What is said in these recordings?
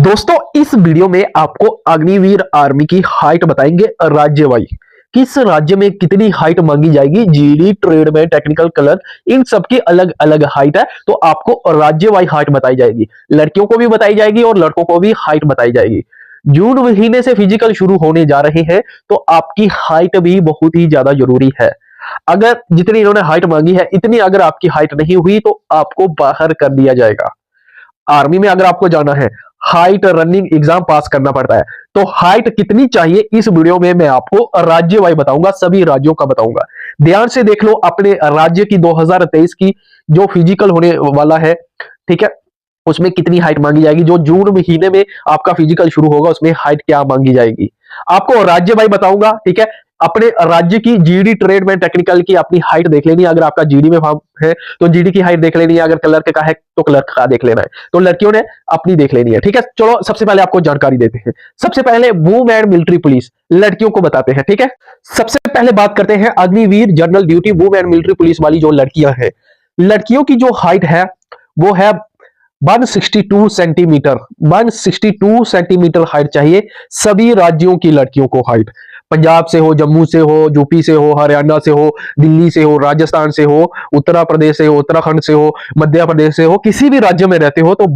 दोस्तों इस वीडियो में आपको अग्निवीर आर्मी की हाइट बताएंगे राज्य वाइज। किस राज्य में कितनी हाइट मांगी जाएगी, जीडी, ट्रेडमैन, टेक्निकल, कलर, इन सबकी अलग अलग हाइट है। तो आपको राज्य वाइज हाइट बताई जाएगी, लड़कियों को भी बताई जाएगी और लड़कों को भी हाइट बताई जाएगी। जून महीने से फिजिकल शुरू होने जा रहे हैं तो आपकी हाइट भी बहुत ही ज्यादा जरूरी है। अगर जितनी इन्होंने हाइट मांगी है इतनी अगर आपकी हाइट नहीं हुई तो आपको बाहर कर दिया जाएगा। आर्मी में अगर आपको जाना है, हाइट रनिंग एग्जाम पास करना पड़ता है। तो हाइट कितनी चाहिए इस वीडियो में मैं आपको राज्य वाइज बताऊंगा, सभी राज्यों का बताऊंगा। ध्यान से देख लो अपने राज्य की 2023 की जो फिजिकल होने वाला है, ठीक है, उसमें कितनी हाइट मांगी जाएगी। जो जून महीने में आपका फिजिकल शुरू होगा उसमें हाइट क्या मांगी जाएगी आपको राज्य वाइज बताऊंगा, ठीक है। अपने राज्य की जीडी, ट्रेड में, टेक्निकल की अपनी हाइट देख लेनी है। अगर आपका जीडी में फॉर्म है तो जीडी की हाइट देख लेनी है, अगर क्लर्क का है तो क्लर्क का देख लेना है। तो लड़कियों ने अपनी देख लेनी है, ठीक है। चलो सबसे पहले आपको जानकारी देते हैं। सबसे पहले वुमेन मिलिट्री पुलिस लड़कियों को बताते हैं, ठीक है। सबसे पहले बात करते हैं Agniveer general duty women military police वाली जो लड़कियां हैं। लड़कियों की जो हाइट है वो है 162 सेंटीमीटर। 162 सेंटीमीटर हाइट चाहिए सभी राज्यों की लड़कियों को। हाइट पंजाब से हो, जम्मू से हो, यूपी से हो, हरियाणा से हो, दिल्ली से हो, राजस्थान से हो, उत्तर प्रदेश से हो, उत्तराखंड से हो, मध्य प्रदेश से हो, किसी भी राज्य में रहते हो तो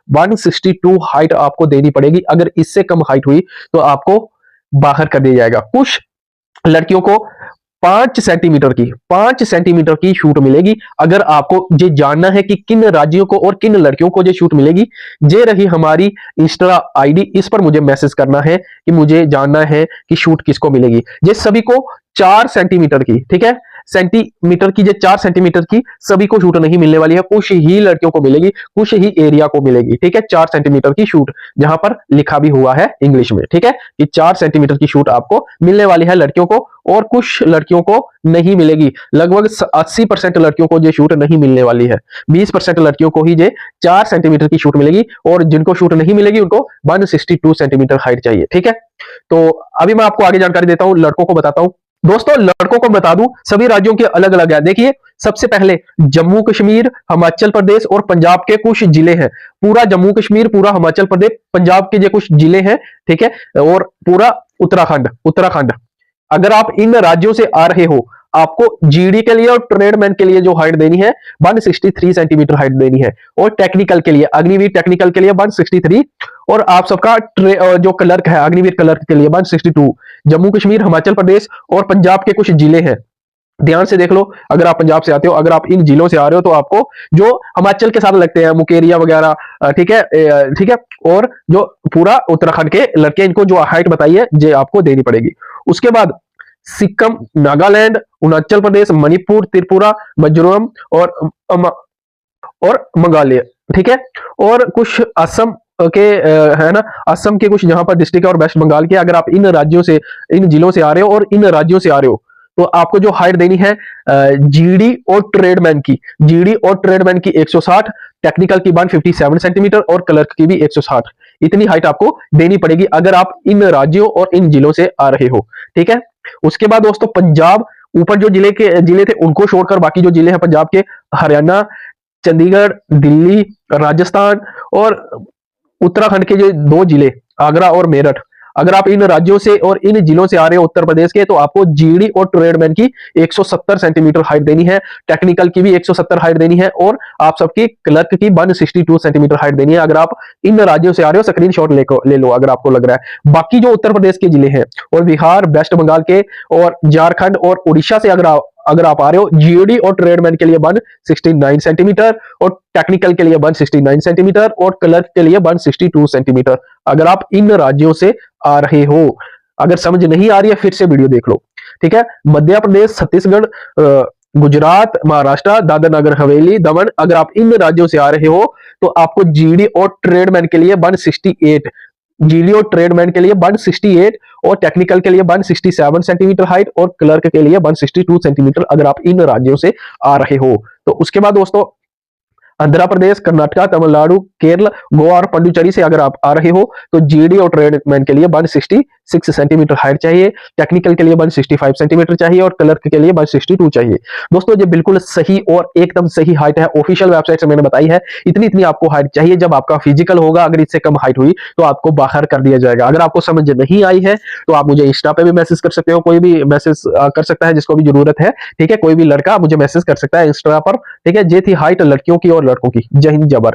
162 हाइट आपको देनी पड़ेगी। अगर इससे कम हाइट हुई तो आपको बाहर कर दिया जाएगा। कुछ लड़कियों को 5 सेंटीमीटर की छूट मिलेगी। अगर आपको ये जानना है कि किन राज्यों को और किन लड़कियों को ये छूट मिलेगी, ये रही हमारी इंस्टा आईडी, इस पर मुझे मैसेज करना है कि मुझे जानना है कि छूट किसको मिलेगी। ये सभी को 4 सेंटीमीटर की, ठीक है, सेंटीमीटर की, ये 4 सेंटीमीटर की सभी को छूट नहीं मिलने वाली है। कुछ ही लड़कियों को मिलेगी, कुछ ही एरिया को मिलेगी, ठीक है। 4 सेंटीमीटर की छूट जहां पर लिखा भी हुआ है इंग्लिश में, ठीक है, कि 4 सेंटीमीटर की छूट आपको मिलने वाली है लड़कियों को, और कुछ लड़कियों को नहीं मिलेगी। लगभग 80% लड़कियों को ये छूट नहीं मिलने वाली है। 20% लड़कियों को ही ये 4 सेंटीमीटर की छूट मिलेगी, और जिनको छूट नहीं मिलेगी उनको 162 सेंटीमीटर हाइट चाहिए, ठीक है। तो अभी मैं आपको आगे जानकारी देता हूं, लड़कों को बताता हूं। दोस्तों लड़कों को बता दूं, सभी राज्यों के अलग अलग है। देखिए सबसे पहले जम्मू कश्मीर, हिमाचल प्रदेश और पंजाब के कुछ जिले हैं। पूरा जम्मू कश्मीर, पूरा हिमाचल प्रदेश, पंजाब के जो कुछ जिले हैं, ठीक है, और पूरा उत्तराखंड। अगर आप इन राज्यों से आ रहे हो, आपको जीडी के लिए और ट्रेडमैन के लिए जो हाइट देनी है 163 सेंटीमीटर हाइट देनी है, और टेक्निकल के लिए, अग्निवीर टेक्निकल के लिए 163, और आप सबका जो क्लर्क है अग्निवीर क्लर्क के लिए 162। जम्मू कश्मीर, हिमाचल प्रदेश और पंजाब के कुछ जिले हैं। ध्यान से देख लो, अगर आप पंजाब से आते हो, अगर आप इन जिलों से आ रहे हो तो आपको जो हिमाचल के साथ लगते हैं, मुकेरिया वगैरह, ठीक है, ठीक है, और जो पूरा उत्तराखंड के लड़के, इनको जो हाइट बताई है ये आपको देनी पड़ेगी। उसके बाद सिक्किम, नागालैंड, अरुणाचल प्रदेश, मणिपुर, त्रिपुरा, मिजोरम और मेघालय, ठीक है, और कुछ असम के है ना, असम के कुछ जहां पर डिस्ट्रिक्ट है, और वेस्ट बंगाल के। अगर आप इन राज्यों से, इन जिलों से आ रहे हो और इन राज्यों से आ रहे हो तो आपको जो हाइट देनी है जीडी और ट्रेडमैन की, जीडी और ट्रेडमैन की 160, टेक्निकल की 157 सेंटीमीटर और क्लर्क की भी 160। इतनी हाइट आपको देनी पड़ेगी अगर आप इन राज्यों और इन जिलों से आ रहे हो, ठीक है। उसके बाद दोस्तों पंजाब, ऊपर जो जिले थे उनको छोड़कर बाकी जो जिले हैं पंजाब के, हरियाणा, चंडीगढ़, दिल्ली, राजस्थान और उत्तराखंड के जो 2 जिले, आगरा और मेरठ, अगर आप इन राज्यों से और इन जिलों से आ रहे हो उत्तर प्रदेश के, तो आपको जीडी और ट्रेडमैन की 170 सेंटीमीटर हाइट देनी है, टेक्निकल की भी 170 हाइट देनी है, और आप सबकी क्लर्क की 162 सेंटीमीटर हाइट देनी है। अगर आप इन राज्यों से आ रहे हो स्क्रीनशॉट ले लो अगर आपको लग रहा है। बाकी जो उत्तर प्रदेश के जिले हैं और बिहार, वेस्ट बंगाल के और झारखंड और उड़ीसा से अगर आप आ रहे हो, जीडी और ट्रेडमैन के लिए 169 सेंटीमीटर, और टेक्निकल के लिए 169 सेंटीमीटर, और क्लर्क के लिए 162 सेंटीमीटर। अगर आप इन राज्यों से आ रहे हो, अगर समझ नहीं आ रही है फिर से वीडियो देख लो, ठीक है। मध्य प्रदेश, छत्तीसगढ़, गुजरात, महाराष्ट्र, दादर नगर हवेली, दमन, अगर आप इन राज्यों से आ रहे हो तो आपको जीडी और ट्रेडमैन के लिए 168, जीडी और ट्रेडमैन के लिए 168, और टेक्निकल के लिए 167 सेंटीमीटर हाइट, और क्लर्क के लिए 162 सेंटीमीटर अगर आप इन राज्यों से आ रहे हो। तो उसके बाद दोस्तों आंध्र प्रदेश, कर्नाटक, तमिलनाडु, केरल, गोवा और पुडुचेरी से अगर आप आ रहे हो तो जीडी और ट्रेडमैन के लिए 167 सेंटीमीटर हाइट चाहिए, टेक्निकल के लिए 165 सेंटीमीटर चाहिए और कलर के लिए 162 चाहिए। दोस्तों ये बिल्कुल सही और एकदम सही हाइट है, ऑफिशियल वेबसाइट से मैंने बताई है। इतनी इतनी आपको हाइट चाहिए। जब आपका फिजिकल होगा, अगर इससे कम हाइट हुई तो आपको बाहर कर दिया जाएगा। अगर आपको समझ नहीं आई है तो आप मुझे इंस्टा पे भी मैसेज कर सकते हो, कोई भी मैसेज कर सकता है जिसको भी जरूरत है, ठीक है। कोई भी लड़का मुझे मैसेज कर सकता है इंस्टा पर, ठीक है। ये थी हाइट लड़कियों की और लड़कों की। जय हिंद, जय भारत।